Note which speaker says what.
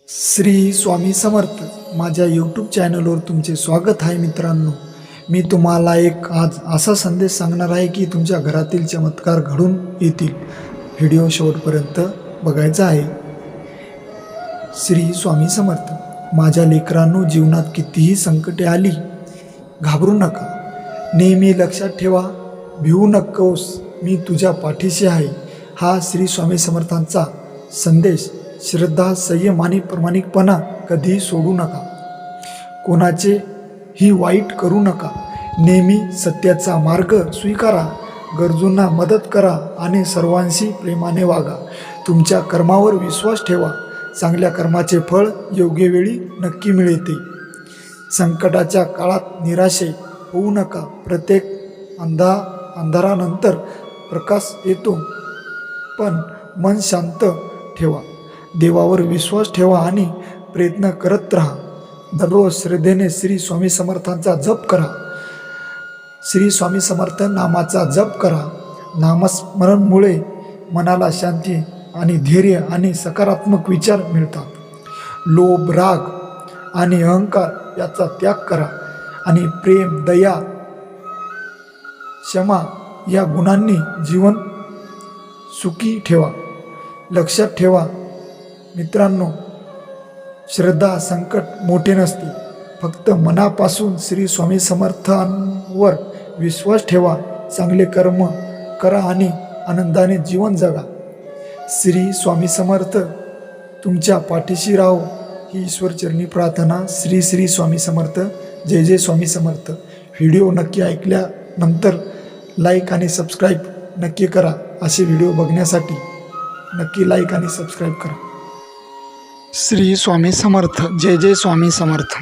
Speaker 1: श्री स्वामी समर्थ माझ्या यूट्यूब चॅनलवर तुमचे स्वागत आहे मित्रांनो। मी तुम्हाला एक आज असा संदेश सांगणार आहे की तुमच्या घरातील चमत्कार घडून येतील। व्हिडिओ शेवटपर्यंत बघायचा आहे। श्री स्वामी समर्थ। माझ्या लेकरांनो, जीवनात कितीही संकटे आली घाबरू नका, नेहमी लक्षात ठेवा, भिवू नकोस, मी तुझ्या पाठीशी आहे। हा श्री स्वामी समर्थांचा संदेश। श्रद्धा, संयम आणि प्रामाणिकपणा कधीही सोडू नका, कोणाचे ही वाईट करू नका, नेहमी सत्याचा मार्ग स्वीकारा, गरजूंना मदत करा आणि सर्वांशी प्रेमाने वागा। तुमच्या कर्मावर विश्वास ठेवा, चांगल्या कर्माचे फळ योग्य वेळी नक्की मिळते। संकटाच्या काळात निराशे होऊ नका, प्रत्येक अंधारानंतर प्रकाश येतो, पण मन शांत ठेवा, देवावर विश्वास ठेवा आणि प्रयत्न करत राहा। दररोज श्रद्धेने श्री स्वामी समर्थांचा जप करा, श्री स्वामी समर्थ नामाचा जप करा। नामस्मरणमुळे मनाला शांती आणि धैर्य आणि सकारात्मक विचार मिळतात। लोभ, राग आणि अहंकार याचा त्याग करा आणि प्रेम, दया, क्षमा या गुणांनी जीवन सुखी ठेवा। लक्षात ठेवा मित्रांनो, श्रद्धा संकट मोठे नसते, फक्त मनापासून श्री स्वामी समर्थांवर विश्वास ठेवा, चांगले कर्म करा आणि आनंदाने जीवन जगा। श्री स्वामी समर्थ तुमच्या पाठीशी राहो ही ईश्वरचरणी प्रार्थना। श्री स्वामी समर्थ। जय जय स्वामी समर्थ। व्हिडिओ नक्की ऐकल्यानंतर लाईक आणि सबस्क्राईब नक्की करा। असे व्हिडिओ बघण्यासाठी नक्की लाईक आणि सबस्क्राईब करा। श्री स्वामी समर्थ। जय जय स्वामी समर्थ।